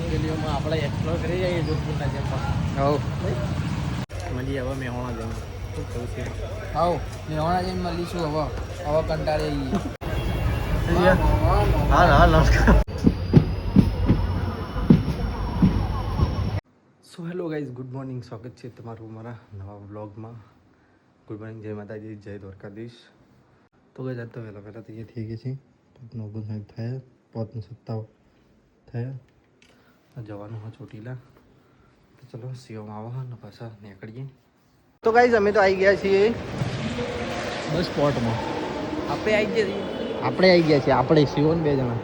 ગલીઓમાં આપણે એક્સપ્લોર કરી જઈએ જોધપુરના જેમ. મળીએ હવે મેહોણા જઈને. શું કહું છે? મેહોણા જઈને મળીશું હવે કંટાળે હા નમસ્કાર. So hello guys, good morning. સ્વાગત છે તમારું મારા નવા વ્લોગમાં. ગુડ મોર્નિંગ, જય માતાજી, જય દ્વારકાધીશ. તો ગઈ આજ તો વહેલા તૈયાર થઈ ગઈ છે. 9:60 થયા, 5:57 થયા. જવાનું હોય ચોટીલા. તો ચલો સીઓમાં આવો ને પાછા નીકળીએ. તો ગાઈઝ અમે તો આવી ગયા છીએ બસ સ્પોટમાં. આપણે આવી ગયા છીએ. આપણે સીઓન 2 જણા.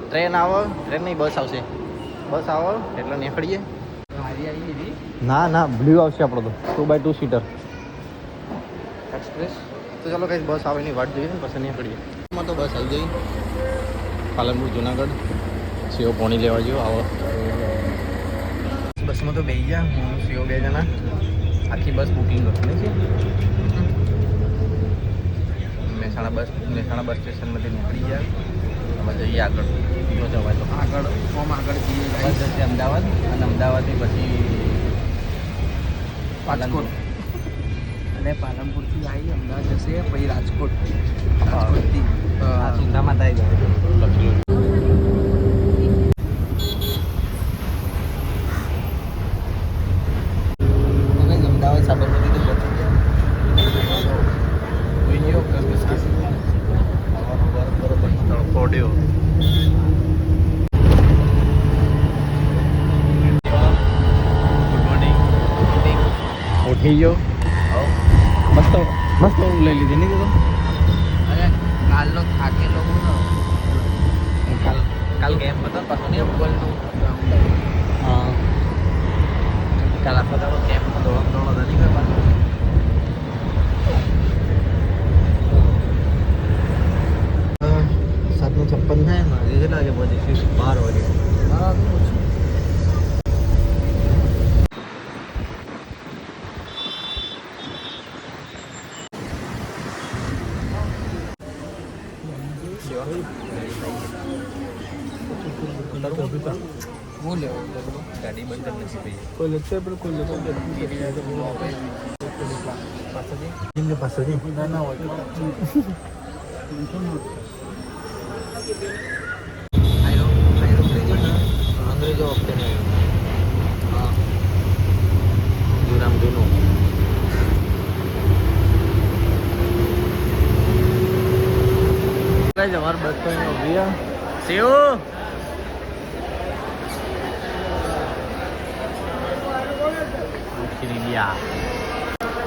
ટ્રેન આવો, ટ્રેન નહીં બસ આવશે. બસ આવો એટલે નીકળીએ. ના બ્લુ આવશે આપણો તો 2x2 સીટર એક્સપ્રેસ. તો ચાલો કઈ બસ આવે ની વાટ જોઈએ ને પછી નીકળીએ. એમાં તો બસ આવી ગઈ પાલનપુર જુનાગઢ. સીઓ પોણી લેવા જેવો આવો. બસમાં તો બેસી ગયા હું સીઓ 2 જણા. આખી બસ બુકિંગ કરવાની છે. મહેસાણા બસ સ્ટેશનમાંથી નીકળી ગયા. હવે જઈએ આગળ. જો જવાય તો આગળ જઈએ. બસ જશે અમદાવાદ અને અમદાવાદથી પછી પાલનપુર અને પાલનપુરથી આવી અમદાવાદ જશે પછી રાજકોટ. રાજકોટથી સુંધામાં થાય જાય લખેલું. અમદાવાદ સાબરમતી તો પહોંચી ગયા. તડકો ઉઠી ગયો. મસ્ત ઊંઘ લઈ લીધી નહીં તો. અરે કાલનો થાકેલો કાલ ગેમ હતો પાછો નહીં ફૂટબોલનું હા કાલ આખો દાડો કેમ્પમાં દોડમ હતા નહીં કરવાનું. 7:56 થાય ને હજી કેટલા વાગે પહોંચી? 12 વાગે. હું લેવો ગાડી બંધ કરી નથી ભાઈ. કોઈ લેશે પણ કોઈ લેશે પાછળથી ના હોય અંગ્રેજો વખતે નહીં. હા જૂનું અમારે બસ તો અહીંયા સેવ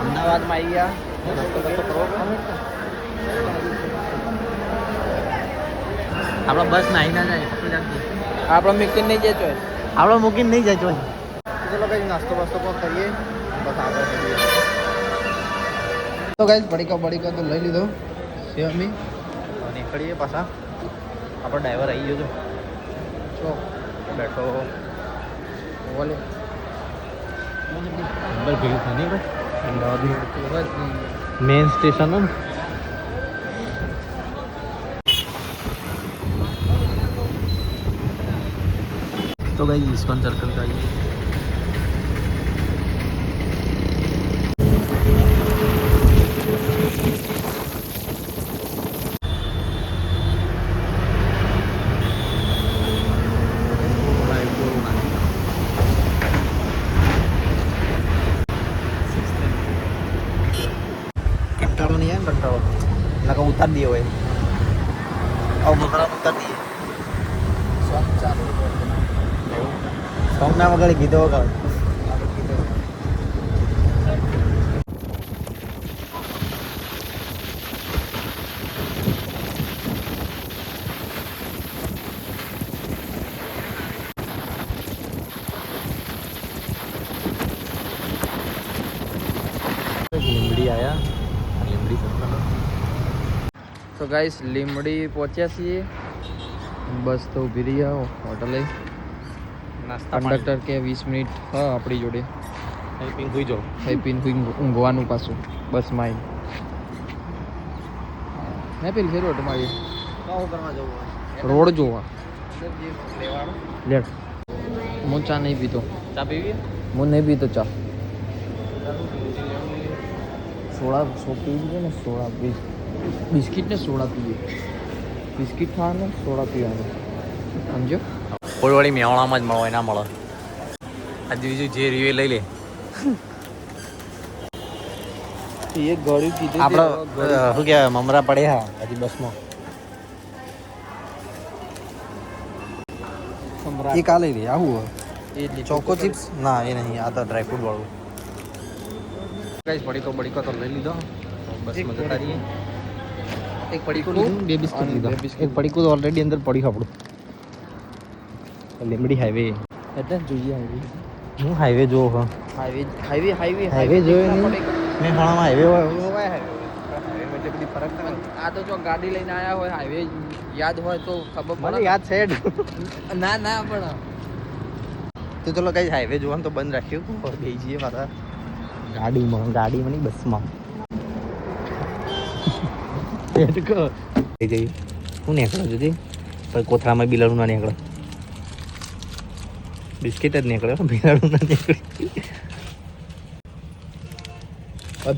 અમદાવાદમાં આવી ગયા. આપણા બસ નાહી ના જાય. આપણે મૂકીને નહીં જતો આપણે મૂકીને નહીં જાય. ચલો કઈ નાસ્તો બાસ્તો પણ કરીએ બસ આગળ કરીએ. તો ગાઈસ બડીકા તો લઈ લીધો સેવમી. નીકળીએ પાછા. આપણો ડ્રાઈવર આવી ગયો છો બેઠો. બોલે નંબર ભેગું થાય નહીં ભાઈ. અમદાવાદ મેઇન સ્ટેશન ને. तो भाई इस्कॉन सर्कल का ये कंटाळो नहीं है. कंटाळो लगा उतार दिए हुए और बकरा उतार दिए. સોંગ ચાલુ સોંગ ના વગાડી ગીતો વગાડ. લીમડી આયા. લીમડી તો ગાઈસ લીમડી પહોંચ્યા છીએ. બસ તો ઊભી રહી હોટલે. નાસ્તા કંડક્ટર કે 20 મિનિટ હા આપણી જોડે. પિંક હોઈ જાઓ. ઊંઘવાનું પાછું બસમાં આવી. પેલી ફેરવટ મારી શું કરવા જવું? રોડ જોવા. લેટ હું ચા નહીં પીતો. ચા પીવી? હું નહીં પીતો ચા. સોડા પીવી ને સોડા બિસ્કિટ ને સોડા પીએ. બિસ્કિટ ખાવાનું સોડા પીવાનું સમજો. ફૂલવાળી મેવાણામાં જ મળે ના મળે. આજે બીજું જે રીવે લઈ લે. એ ગળ્યું કીધું આપણે શું કહેવાય મમરા પડ્યા હજી બસમાં. એ કા લઈ લે આવું ચોકો ચિપ્સ ના એ નહીં આ તો ડ્રાયફ્રૂટ વાળું. ગાઈસ પડીકો તો લઈ લીધો. બસમાં જતા રહીએ. એક પડીકો લીધું, બે બિસ્કિટ લીધા. એક પડીકો તો ઓલરેડી અંદર પડ્યું આપણું. લીમડી હાઈવે એટલે જોઈએ હાઈવે. હું હાઈવે જોઉં હા. હાઈવે જોયો નહીં મેં ખાણામાં હાઈવે હોય બધી ફરક કરે. આ તો જો ગાડી લઈને આયા હોય હાઈવે યાદ હોય તો ખબર મને પડે. યાદ છે જ. ના પણ તો ચલો કઈ હાઈવે જોવાનું તો બંધ રાખ્યું. બે જઈએ પાછા ગાડીમાં નહીં બસમાં. જઈ હું નીકળો જુદી પણ કોથળામાં બિલાડું ના નીકળે. બિસ્કિટ જ નીકળ્યો બિલાડું ના નીકળે.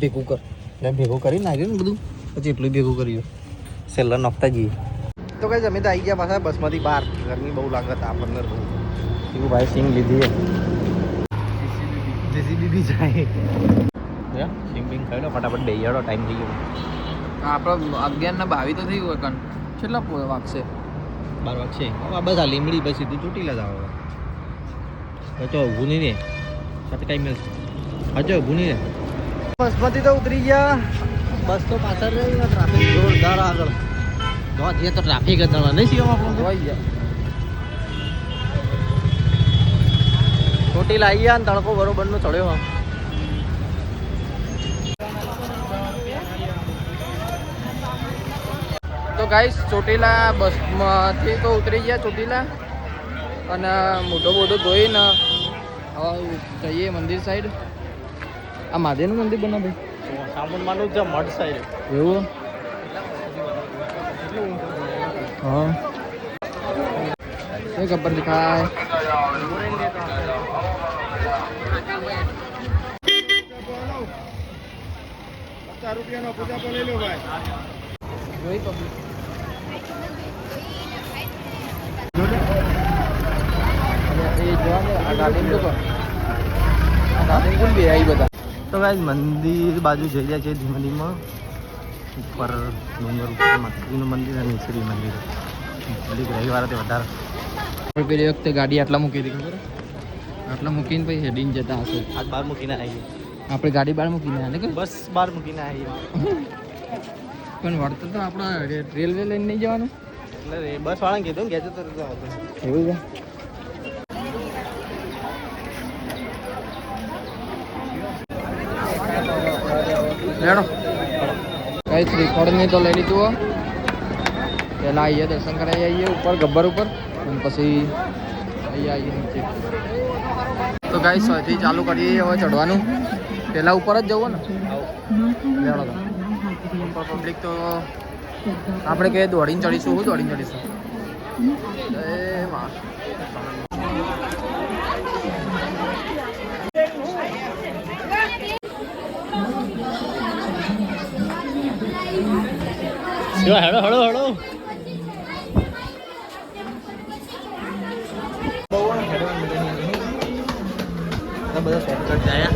ભેગું કર. ભેગું કરી નાખ્યું ને બધું પછી એટલું ભેગું કર્યું સેલર નોખતા જઈએ. તો કઈ અમે તો આવી ગયા પાછા બસમાંથી બહાર. ગરમી બહુ લાગે આપણને બહુ. એવું ભાઈ સિંગ લીધી જેસીબી બી જાય. સિંગ બિંગ ખાઈ લો ફટાફટ બે યાડો ટાઈમ થઈ ગયો. આપણે 11:22 તો થઈ ગયું કણ. કેટલા વાગશે? 12 વાગશે. હવે બસ આ લીમડી બસ સીધું ચોટીલા જ આવે. હચો ઊભું નહીં રે સાથે ટાઈમ મળશે. હચો ઊભું નહીં રે. બસમાંથી તો ઉતરી ગયા. બસ તો પાછળ રહી ટ્રાફિક જોરદાર આગળ. જો જે તો ટ્રાફિક જ નહીં સીએમ આપણું હોય ગયા. ચોટીલા આવી ગયા ને તડકો બરોબરનો ચડ્યો. તો ગાઈસ ચોટીલા બસમાંથી તો ઉતરી ગયા ચોટીલા અને મોટો ધોઈને હવે જઈએ મંદિર સાઈડ. આ મહાદેવનું મંદિર બના ભાઈ સામુંડમાનું છે મઢ સાઈડ. એવું હા એ ખબર દેખાય. ₹50 પૂજા તો લઈ લો ભાઈ. જોઈ પબ્લિક એ જોવા આ ગાર્ડન તો આ ગાર્ડન કોણ બે આવી બધા. તો ગાઈસ મંદિર બાજુ જઈ જાય છે ધીમે ધીમે. ઉપર ડુંગર ઉપર માતાજીનું મંદિર અને શ્રી મંદિર. રવિવારે તે વધારે. પેલી વખતે ગાડી આટલા મૂકી હતી ખબર? આટલા મૂકીને પછી હેડીને જતા હશે. આજ બહાર મૂકીને આવી. આપણે ગાડી બહાર મૂકીને આવ્યા ને બસ બહાર મૂકીને આવી. પણ વળતર તો આપણા રેલવે લઈને નહીં જવાનું. એટલે બસ વાળાને કીધું ને ગેજે તો એવું છે. લેડો કઈ શ્રીફળની તો લઈ લીધું. પહેલાં આવીએ દર્શન કરાવી આવીએ ઉપર ગબ્બર ઉપર અને પછી અહીંયા આવીએ નીચે. તો ગાઈ સોયથી ચાલુ કરીએ હવે ચડવાનું. પહેલાં ઉપર જ જવું ને. લેડો ઉપર પબ્લિક તો આપણે કે દોડીને ચડીશું. હું દોડીને ચડીશું. જય મા. હેડો હેડો હેડો. બધા શોર્ટકટ જાય.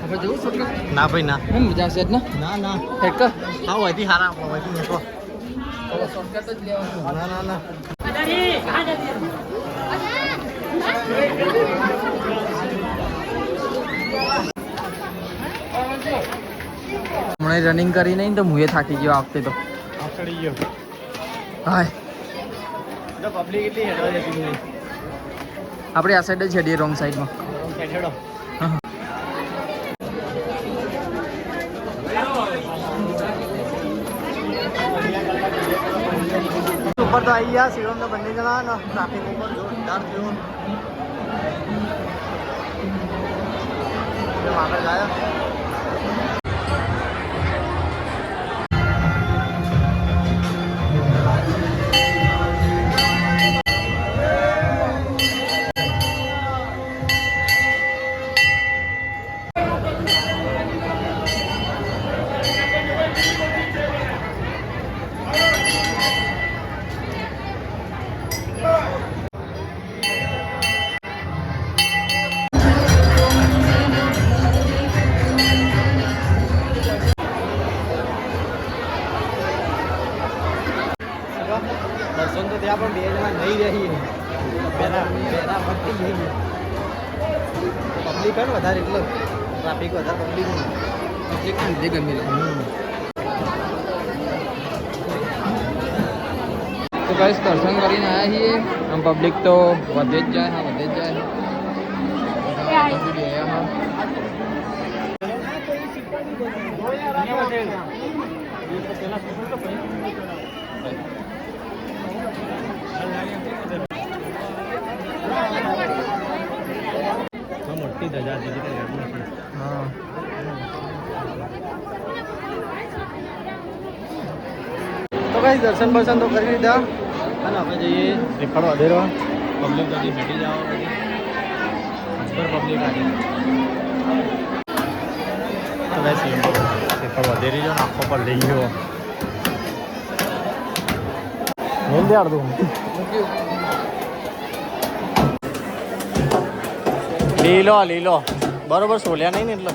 આપણે જવું શોર્ટકટ? ના ભાઈ ના. એમ મજા આવશે જ ને? ના હેડ કર. હા હોયથી સારા હોયથી નીકળો. શોર્ટકટ જ લેવાનું. ના હમણાં રનિંગ કરી નહીં તો હું થાકી ગયો આ વખતે તો. ચડી ગયો. હાય પબ્લિક એટલી હેડવા જતી નહીં. આપણે આ સાઈડ જ હેડીએ રોંગ સાઈડમાં. હેડો. ઉપર તો આવી ગયા શિવમ તો બંને જણા ને ટ્રાફિક ઉપર જોરદાર થયો. આગળ જાય પબ્લિક હોય ને વધારે એટલે ટ્રાફિક વધારે પબ્લિક જે ગમી તો ગાઈસ દર્શન કરીને આવ્યા છીએ આમ પબ્લિક તો વધે જ જાય હા વધે જ જાય મોટી ધજા હા તો કઈ દર્શન બર્શન તો કરી લીધા અને આપણે જઈએ શ્રીફળ વધેરવા પબ્લિક બધી બેઠી જાઓ બધી પબ્લિક આજે તો ભાઈ શ્રીફળ વધેરી જો આખો પર લઈ ગયો મેલ દે અડધું લીલો લીલો બરોબર સોલ્યા નહીં ને એટલે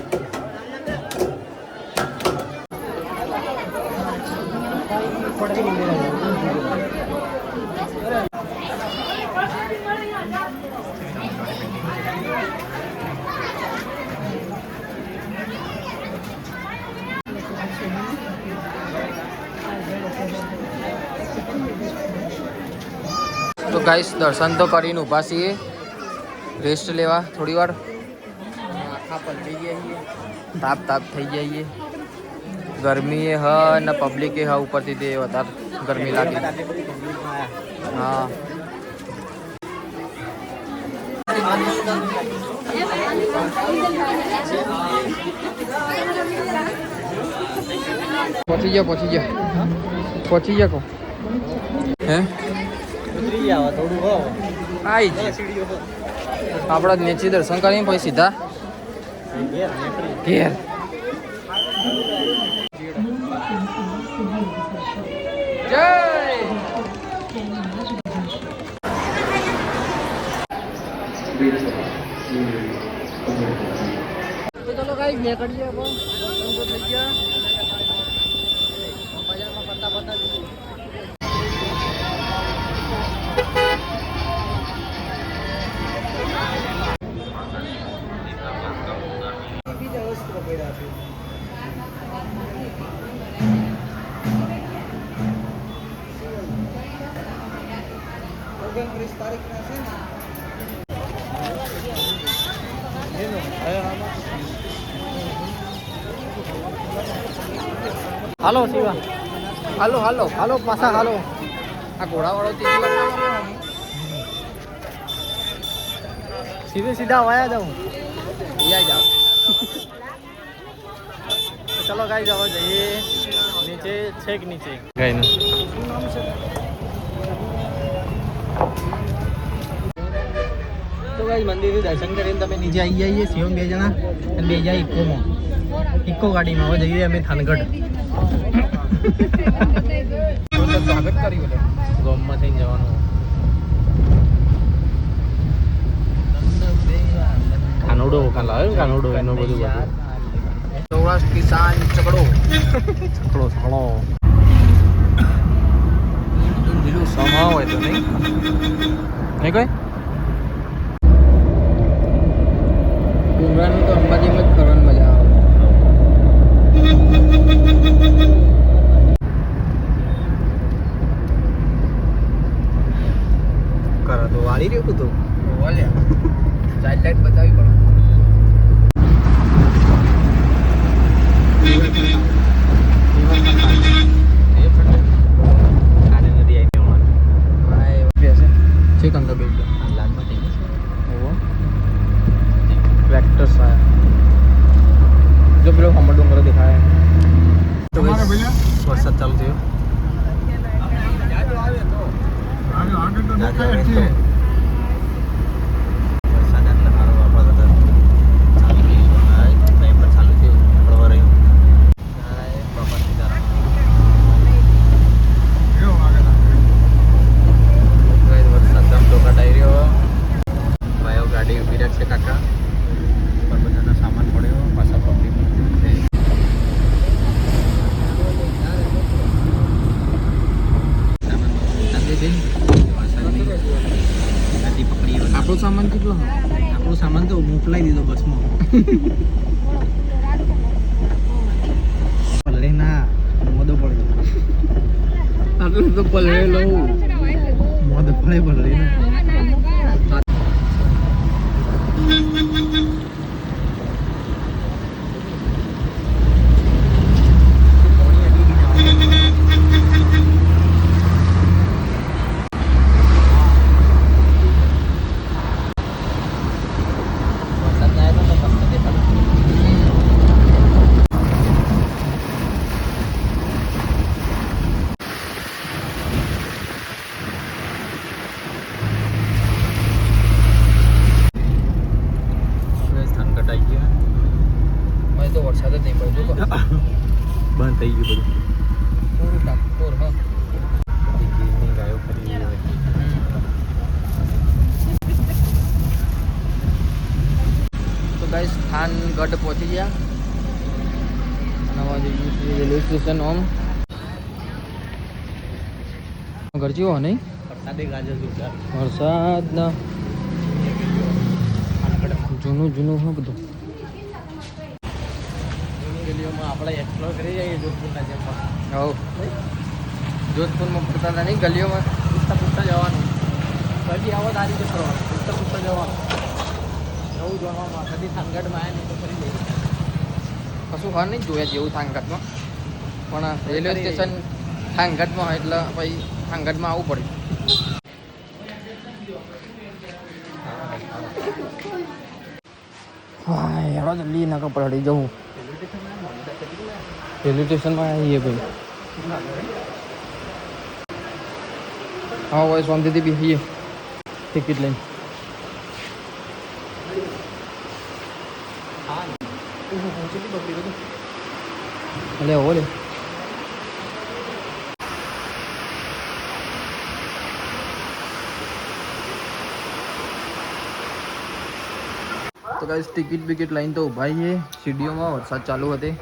તો ગાઈસ દર્શન તો કરીને ઊભા છીએ રેસ્ટ લેવા થોડી વાર આખા પલટી ગયા છીએ તાપ તાપ થઈ જઈએ ગરમી એ હ ને પબ્લિક એ હ ઉપરથી તે વધારે ગરમી લાગે હા પહોંચી જાઓ કહો હે થોડું હો આઈ જ આપણા નીચે દર્શન કરીને પછી સીધા ઘેર જય તો ચલો ગાઈસ નીકળીએ હવે દર્શન તો થઈ ગયા બજારમાં ફરતા ફરતા જઈએ હાલો શિવા હાલો હાલો હાલો પાછા હાલો આ ઘોડાવાળો ત્રીજી વાર ના મારો સીધે સીધા વાયા જાઉં યા જાઓ ચલો ગાઈ જાવ જઈએ નીચે છેક નીચે ગાયનું તો ગાઈ મંદિરથી દર્શન કરીને તમે નીચે આવી જઈએ શિવમ 2 જણા અને 2 જાય ઇકોમાં ઇકો ગાડીમાં હવે જઈએ અમે થાનગઢ સ્વાગત કર્યું ગોમમાં થઈને જવાનું કાનોડો લાવ્યો કાનોડો એનું બધું સૌરાષ્ટ્ર કિસાન ચકડો છકડો લીલું સમા હોય તો નહીં નહીં કઈ ડુંગરાનું તો અંબાજીમાં જ ફરવાની મજા આવે કરા તો વાળી રહ્યું તું વાલ્યા ચાઇલ્ડ લાઈટ બતાવી પડે ठीक अंदर बैठ गया वो वेक्टर्स आया जो बिलो हमर डोंगर दिखाया है तो वरसाद चालू થયો વરસાદ એટલે સારો વાપરતો ચાલુ ટાઈમ પર ચાલુ થયું પડવા રહ્યું બાપા સીતારામ વરસાદ ગામ ટોકા ડાયરીઓ ભાઈઓ ગાડી ઉભી રાખશે કાકા પર બધાનો સામાન પડ્યો પાછા પબ્લિક આપણો સામાન આપણો સામાન તો મોકલાઈ દીધો બસમાં. પલ્લે ના મોદો પડે. આટલું તો પલળે લઉં. મોદો પડે પલ્લે ના. મેં તો વરસાદ જ નહીં પડ્યો તો બંધ થઈ ગયું બધું. પૂરું ટાકોર હા. ગીરની ગાયો ખરી હોય. તો ગાઈસ થાનગઢ પહોંચી ગયા. નવા જઈએ છીએ રેલવે સ્ટેશન ઓમ. ઘર જેવો નહીં વરસાદે ગાજર જોરદાર. વરસાદ ના જૂનું જૂનું હા બધું. ગલીઓમાં આપણે એક્સપ્લોર કરી જઈએ જોધપુરના જેમ. હવ જોધપુરમાં ફરતા હતા નહીં ગલીઓમાં. પૂછતા પૂછતા જવાનું. પછી આવો તારી રીતે ફરવાનું. પૂછતા પૂછતા જવાનું. એવું જોવામાં કદી થાનગઢમાં આવ્યા નહીં તો ફરી જઈએ. કશું હા નહીં જોયા જેવું થાનગઢમાં. પણ રેલવે સ્ટેશન થાનગઢમાં હોય એટલે પછી થાનગઢમાં આવવું પડે. હા હેડો જલ્દી ના કપડા જવું. રેલવે સ્ટેશનમાં આવીએ ભાઈ. હા હોય શાંતિથી બેસીએ ટિકિટ લઈને. અલે હો લે તો ગાઈસ ટિકિટ બિકિટ લઈને તો ઊભા છીએ સીડીઓમાં. વરસાદ ચાલુ હતી.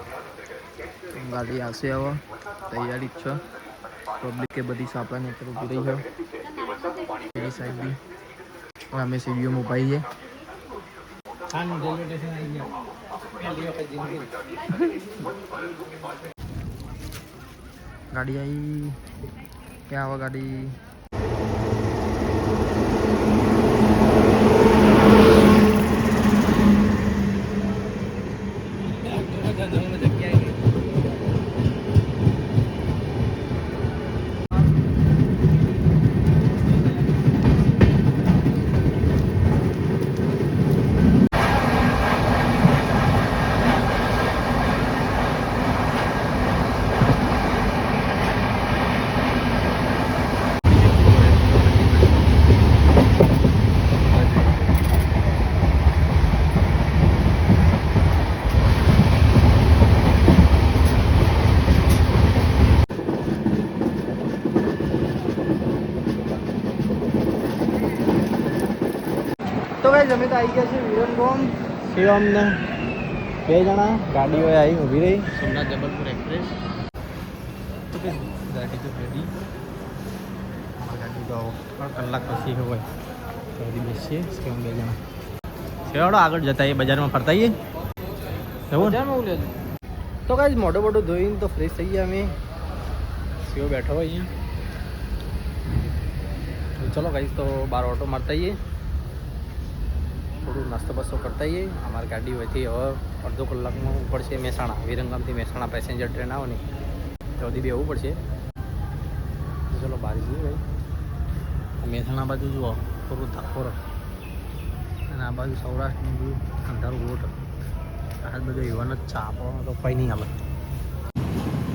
ગાડી આવશે હવે તૈયારી જ છે. પબ્લિક કે બધી સાપડાની ઉપર ઊભી રહી છે. પેલી સાઈડ બી હવે અમે સીડીઓમાં ઊભા છીએ. રેલવે સ્ટેશન આવી ગયા. પહેલી વખત જિંદગી. ગાડી આવી ક્યાં આવે ગાડી. તો ગાઈસ અમે તો આવી ગયા છે વિરનગામ. શિવમને 2 જણા ગાડીઓ આવી ઊભી રહી. સોમનાથ જબલપુર એક્સપ્રેસ. તો કે ગાડી તો રેડી. ગાડી તો 3 કલાક પછી હોય તો હજી બેસીએ. શિવમ 2 જણા શિવાડો આગળ જતા એ બજારમાં ફરતા આવીએ. એવું ને? મજામાં ઉલ્યો તો ગાઈસ મોઢું મોઢું ધોઈને તો ફ્રેશ થઈ ગયા અમે. શિવ બેઠો હોય અહીંયા. ચલો ગાઈસ તો બહાર ઓટો મારતા આવીએ. થોડું નાસ્તો બાસ્તો કરતા આવીએ. અમારી ગાડી હોયથી હવે અડધો કલાકમાં પડશે મહેસાણા. વિરંગામથી મહેસાણા પેસેન્જર ટ્રેન આવે ને તો સુધી બી આવવું પડશે. ચલો બહાર જઈએ ભાઈ. મહેસાણા બાજુ જુઓ થોડું ધાકોર અને આ બાજુ સૌરાષ્ટ્રનું બધું અંધારું રોડ. આ બધું એવાનું જ છે. આપણો તો કંઈ નહીં આવે.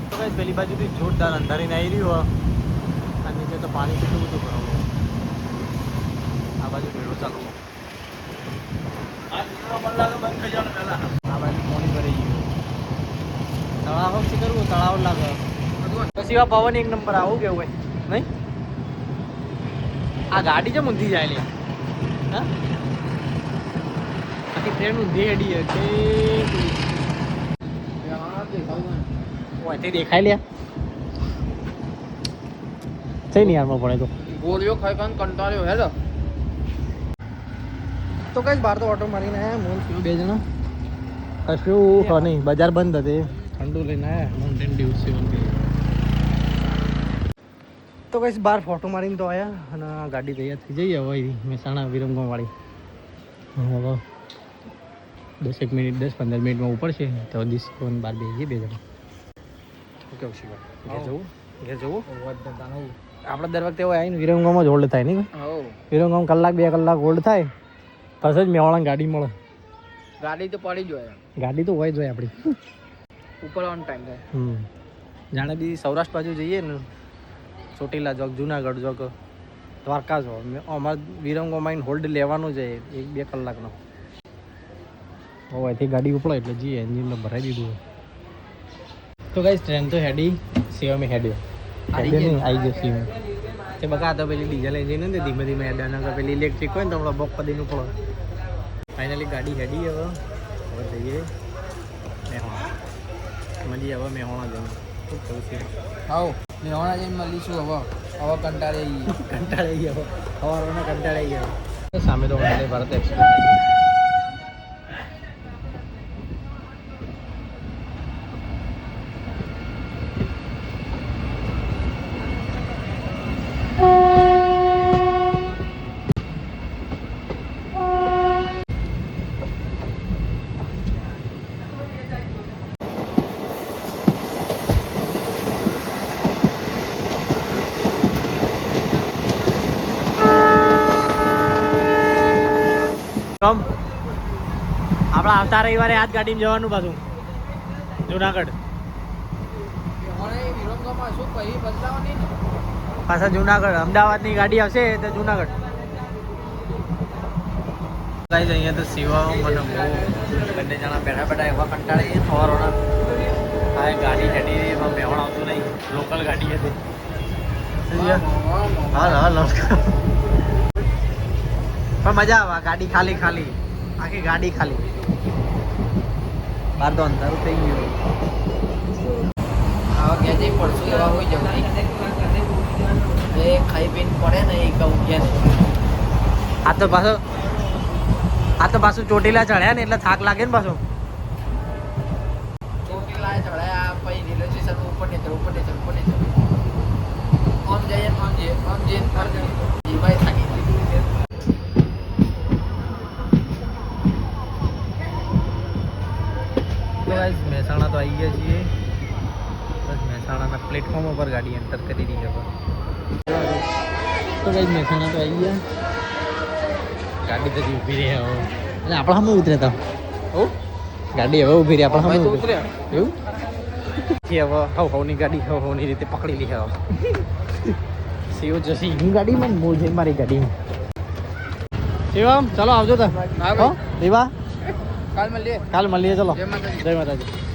તો કઈ પેલી બાજુથી જોરદાર અંધારીને આવી રહ્યું હોય. આ નીચે તો પાણી કેટલું બધું ભરાવું. આ બાજુ ભેડો ચાલુ. આ બાજુ પાણી ભરાઈ ગયું. તળાવ શું કરવું? તળાવ લાગે પછી આ પવન એક નંબર. આવું કેવું હોય નહીં? આ ગાડી છે ઊંધી જાય લે. હા આખી ટ્રેન ઊંધી હેડી છે. તે દેખાય લ્યા થઈ નહીં યારમાં પડે તો. ગોળીઓ ખાઈ ખાઈને કંટાળ્યો હેલો. તો કઈ બહાર તો ઓટો મારીને આવ્યા મોલ બે જણા કશું હા નહીં બજાર બંધ હતી ઠંડુ લઈને આવ્યા માઉન્ટેન ડ્યુ સેવન તો કઈ બહાર ફોટો મારીને તો આવ્યા અને ગાડી તૈયાર થઈ જઈએ હવે મહેસાણા વિરમગામ વાળી હવે 10 મિનિટ 10-15 મિનિટમાં ઉપર છે તો દિસ બહાર બેસીએ બે જણા શું કેવું છે ઘેર જવું આપણે દર વખતે એવું આવીને વિરમગામમાં જ હોલ્ડ થાય નહીં વિરમગામ કલાક 2 કલાક હોલ્ડ થાય પછી જ મેવાળાની ગાડી મળે ગાડી તો પડી જ હોય ગાડી તો હોય જ હોય આપણી ઉપર ઓન ટાઈમ થાય જાણે બી સૌરાષ્ટ્ર બાજુ જઈએ ને ચોટીલા ચોક જુનાગઢ ચોક દ્વારકા જો અમારે વિરમગામ આવીને હોલ્ડ લેવાનું છે 1-2 કલાકનો અહીંથી ગાડી ઉપડે એટલે જઈએ એન્જિનને ભરાઈ દીધું તો ગાઈસ ટ્રેન તો હેડી સીએમ હેડ્યો આવી ગયો સીએમ તે બકા તો પેલી ડીઝલ એન્જિન ને ધીમે ધીમે હેડવાના પેલી ઇલેક્ટ્રિક હોય ને તો હમણાં બોક પદીનું પડે ફાઇનલી ગાડી હેડી હવે જઈએ મેહોણા મળી હવે મેહોણા જઈએ શું કહું છે આવો મેહોણા જઈને મળીશું હવે કંટાળી હવે સવારના કંટાળી ગયા સામે તો વંદે ભારત એક્સપ્રેસ આપણે આવતા રવિવારે આજ ગાડીમાં જવાનું પાછું જુનાગઢ પાછા જુનાગઢ અમદાવાદની ગાડી આવશે તો જુનાગઢ અહીંયા તો શિવા મને બહુ બંને જણા બેઠા બેઠા એવા કંટાળી સવારોના હા ગાડી હેડી એમાં મેહોણ આવતું નહીં લોકલ ગાડી હતી હાલ પણ મજા આવે ગાડી ખાલી આખી ગાડી ખાલી બહાર તો અંધારું થઈ ગયું આવા ક્યાં જઈ પડશું એવા હોય જવું એ ખાઈ પીને પડે ને એ કહું ક્યાં આ તો પાછું ચોટીલા ચડ્યા ને એટલે થાક લાગે ને પાછું ચોટીલા ચડ્યા પછી રેલવે સ્ટેશન ઉપર ને આમ જઈએ જીવાય થાકી મહેસાણા તો આવી ગયા છીએ બસ મહેસાણાના પ્લેટફોર્મ ઉપર ગાડી એન્ટર કરી રહી હવે તો કઈ મહેસાણા તો આવી ગયા ગાડી તો ઊભી રહી હવે એટલે આપણે સામે ઉતરે તો ગાડી હવે ઊભી રહી આપણે સામે ઉતરે એવું હવે હવની ગાડી હવની રીતે પકડી લી હવે સીઓ જસી હું ગાડીમાં હું જઈ મારી ગાડીમાં શિવમ ચાલો આવજો તો દેવા કાલ મળીએ ચલો જય માતાજી. જય માતાજી